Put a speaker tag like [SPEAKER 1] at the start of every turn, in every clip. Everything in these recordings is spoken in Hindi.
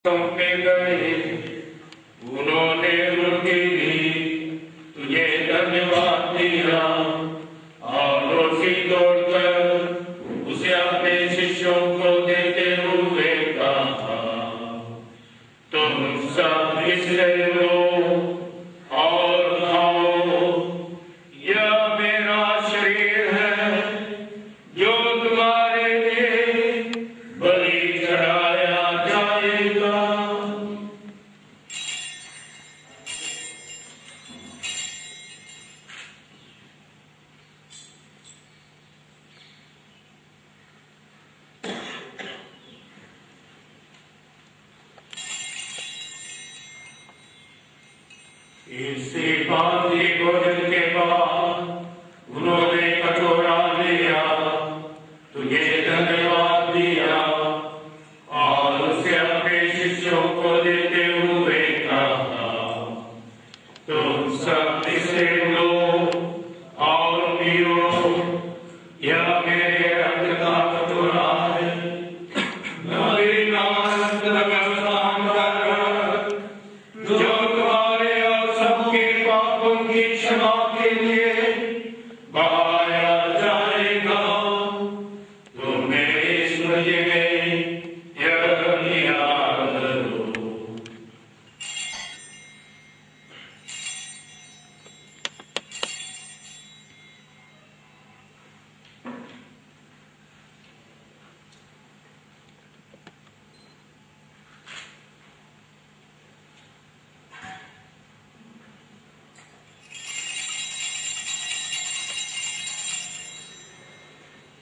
[SPEAKER 1] सौंपे गए, उन्होंने रोटी दी, तुझे धन्यवाद दिया और रोटी तोड़कर उसे अपने शिष्यों को देते हुए कहा, तुम सब इससे लो और खाओ, यह मेरा शरीर है जो तुम्हारे लिए बलि चढ़ाया जाएगा। इसी भांति भोजन के बाद उन्होंने कटोरा लिया, तुझे धन्यवाद दिया और उसे अपने शिष्यों को देते हुए कहा, तुम सब इसे लो और पियो, यह मेरे रक्त का कटोरा है, नवीन आनंद व्यवस्थान कर, जो तुम्हारे और सबके पापों की क्षमा के लिए बहाया जाएगा। तुम मेरे स्मृति में यह याद करो।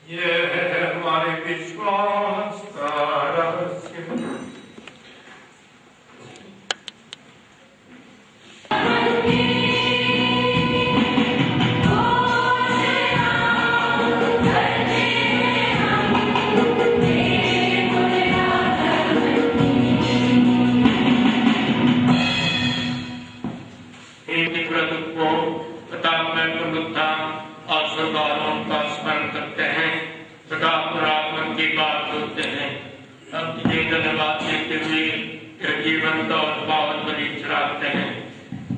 [SPEAKER 1] यह है हमारे विश्वास का रहस्य। एक प्रभु को प्रताप में पुनरुत्थान और स्वर्गारोहण का स्मरण करते हैं, सदा पुरातन की बात होते हैं। अब तुझे धन्यवाद देते हुए यह जीवंत और पावन बलि चढ़ाते हैं।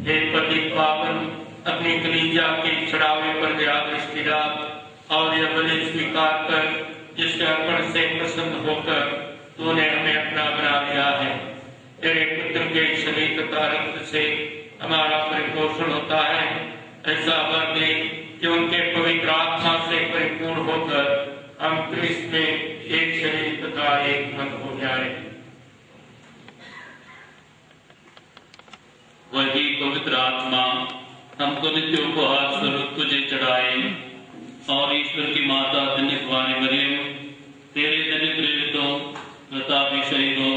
[SPEAKER 1] हे पति पावन, अपनी कलीजा के चढ़ावे पर दया दृष्टि डाल और यह बलि स्वीकार कर, जिसके अर्पण से प्रसन्न होकर तूने हमें अपना बना लिया है। तेरे पुत्र के शरीर तथा रक्त से हमारा परिपोषण होता है। ऐसा वर दे कि उनके पवित्र आत्मा से परिपूर्ण होकर हम क्रिस्त में एक शरीर तथा एक मन हो जाए।
[SPEAKER 2] वही पवित्र आत्मा हमको नित्य उपहार स्वरूप तुझे चढ़ाए और ईश्वर की माता धन्य कुंवारी मरियम, तेरे धन्य प्रेरितों तथा शहीदों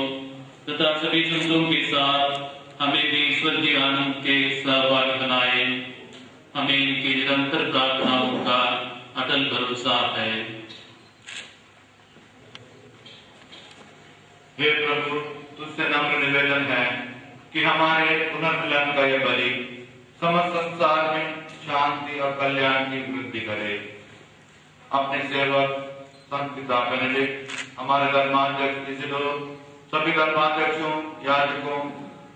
[SPEAKER 2] तथा सभी संतों के साथ हमें भी ईश्वर के आनंद के सहभागी बनाए। हमें इनकी निरंतर प्रार्थनाओं का अटल भरोसा है।
[SPEAKER 3] हे प्रभु, तुझसे नम्र निवेदन है कि हमारे पुनर्मिलन का यह बलि समस्त संसार में शांति और कल्याण की वृद्धि करे। अपने सेवक संत पिता बेनेडिक्ट, हमारे धर्माध्यक्ष इसिडोर, सभी धर्माध्यक्षों, याजकों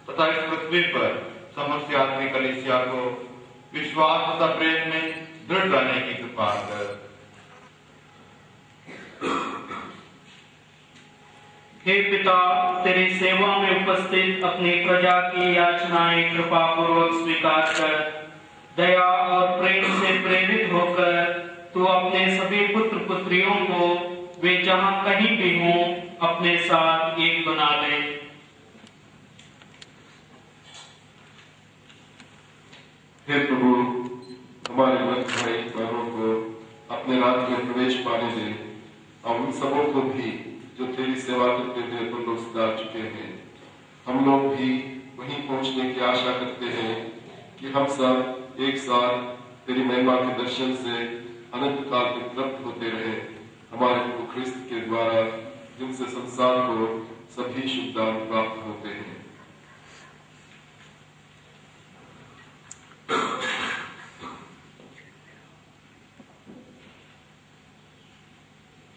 [SPEAKER 3] तथा इस पृथ्वी पर समस्त यात्री कलीसिया को विश्वास तथा प्रेम में दृढ़ रहने की कृपा कर।
[SPEAKER 4] हे पिता, तेरी सेवा में उपस्थित अपनी प्रजा की याचनाएं कृपा पूर्वक स्वीकार कर, दया और प्रेम से प्रेरित होकर तू अपने सभी पुत्र पुत्रियों को वे जहां कहीं भी हों अपने साथ एक बना ले।
[SPEAKER 5] हे प्रभु, हमारे मत भाई बहनों को अपने राज्य में प्रवेश पाने दे और उन सबों को भी जो तेरी सेवा करते हुए परलोक सिधार चुके हैं। हम लोग भी वहीं पहुंचने की आशा करते हैं कि हम सब एक साथ तेरी महिमा के दर्शन से अनंत काल तक तृप्त होते रहे, हमारे प्रभु ख्रिस्त के द्वारा, जिनसे संसार को सभी शुभ दान प्राप्त होते हैं।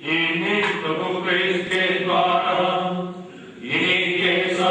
[SPEAKER 1] इन्हीं प्रभु ख्रिस्त के द्वारा, इन्हीं के साथ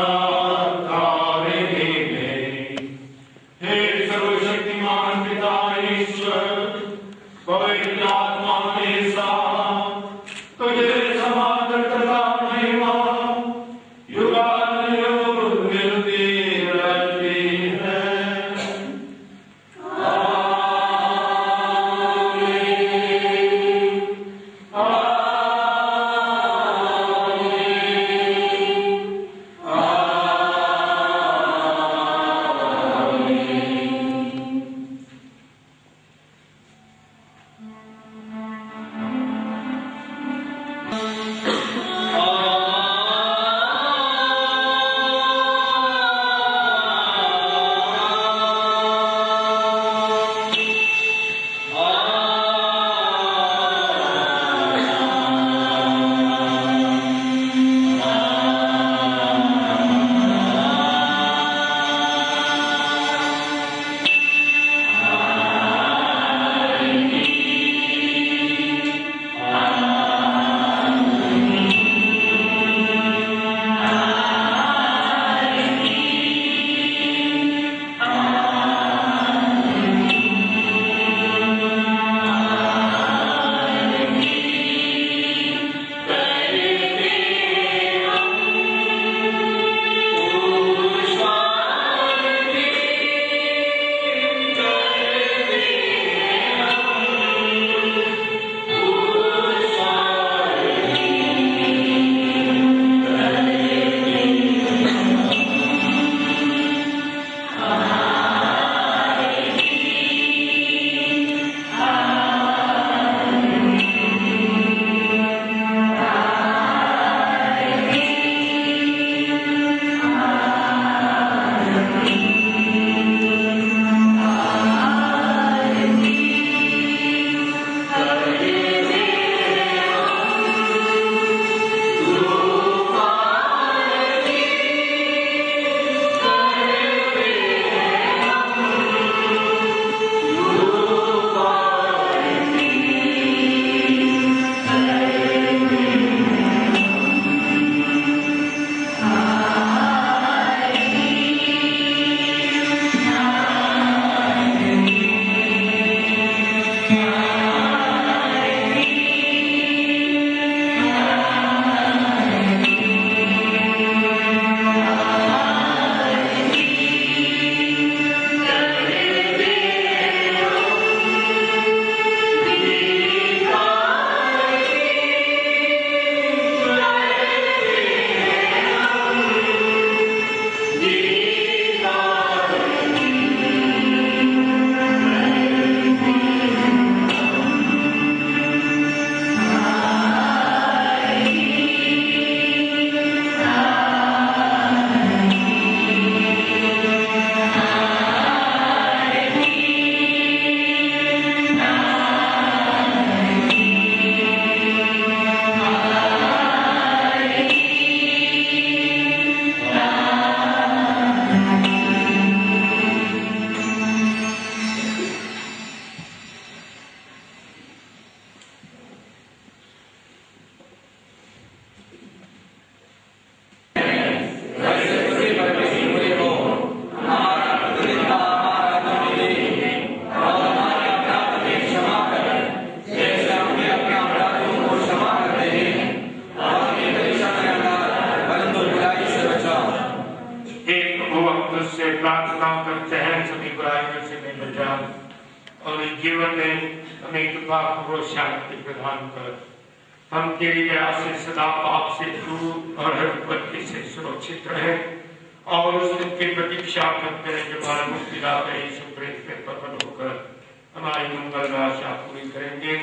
[SPEAKER 1] हम तुझसे प्रार्थना करते हैं सभी बुराइयों से हमें बचा और इस जीवन में हमें कृपा और शांति प्रदान कर। हम तेरी दया से सदा पाप से दूर और हर विपत्ति से सुरक्षित रहे और उस दिन की प्रतीक्षा करते हैं जब हमारा मुक्तिदाता यीशु प्रेत पे प्रकट होकर हमारी मंगल आशा पूरी करेंगे।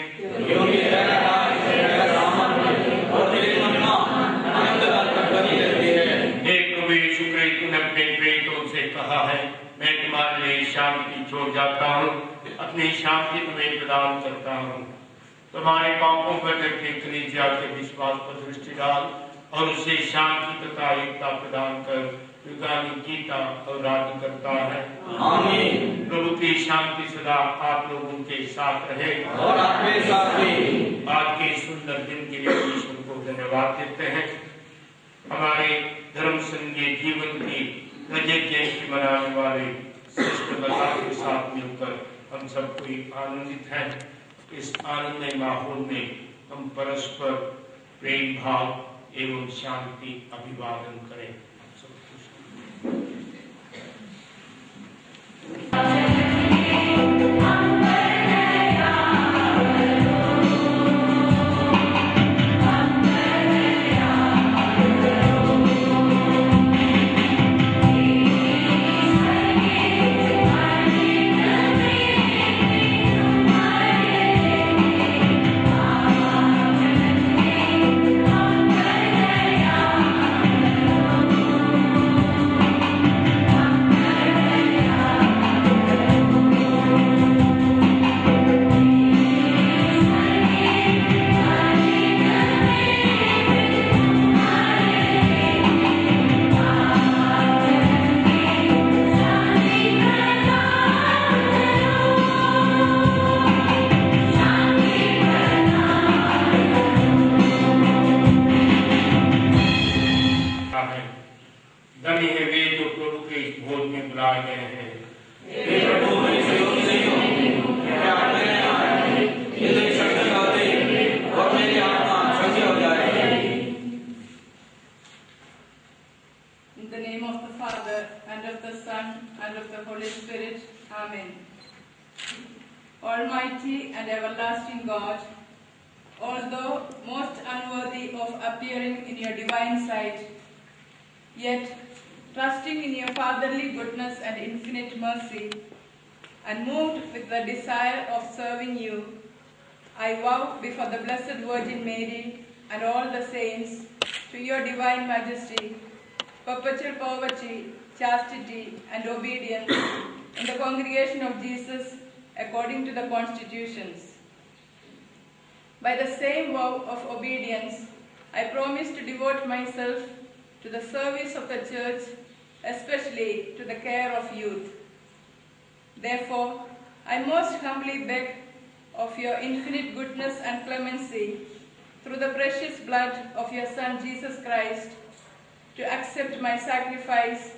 [SPEAKER 1] अपने प्रेतों से कहा है, मैं तुम्हारे लिए शांति छोड़ जाता हूँ, अपनी शांति तुम्हें प्रदान करता हूँ। तुम्हारे पापों पर डटे कलीसिया के विश्वास पर दृष्टि डाल और उसे शांति तथा एकता प्रदान कर। युगानी गीता और राज्य करता है। आमीन। प्रभु की शांति सदा आप लोगों के साथ रहे और आपके साथ भी। आज के सुंदर दिन के लिए ईश्वर को धन्यवाद देते हैं। हमारे धर्म संघीय जीवन की रजत जयंती मनाने वाले सिस्टमता के साथ मिलकर हम सब कोई आनंदित हैं। इस आनंदमय माहौल में हम परस्पर प्रेम भाव एवं शांति अभिवादन करें।
[SPEAKER 6] Almighty and everlasting God, although most unworthy of appearing in your divine sight, yet trusting in your fatherly goodness and infinite mercy, and moved with the desire of serving you, I vow before the Blessed Virgin Mary and all the saints to your divine majesty, perpetual poverty, chastity, and obedience in the congregation of Jesus according to the constitutions. By the same vow of obedience, I promise to devote myself to the service of the Church, especially to the care of youth. Therefore, I most humbly beg of your infinite goodness and clemency, through the precious blood of your Son Jesus Christ, to accept my sacrifice,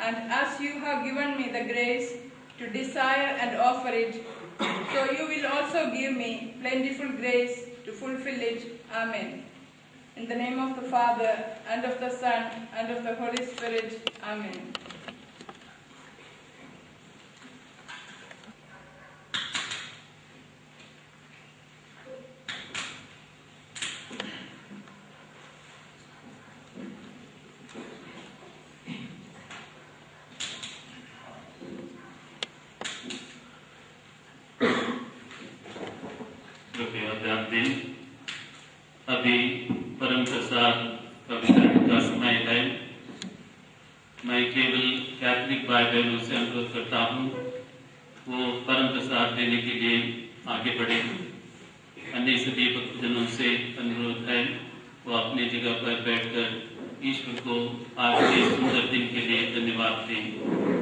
[SPEAKER 6] and as you have given me the grace to desire and offer it, so you will also give me plentiful grace to fulfill it. Amen. In the name of the Father, and of the Son, and of the Holy Spirit. Amen.
[SPEAKER 2] अभी परम प्रसाद का वितरण का समय है। मैं केवल कैथोलिक भाई बहनों से अनुरोध करता हूँ वो परम प्रसाद देने के लिए आगे बढ़े। अन्य सभी भक्तजनों से अनुरोध है वो अपनी जगह पर बैठकर ईश्वर को आज के सुंदर दिन के लिए धन्यवाद दें।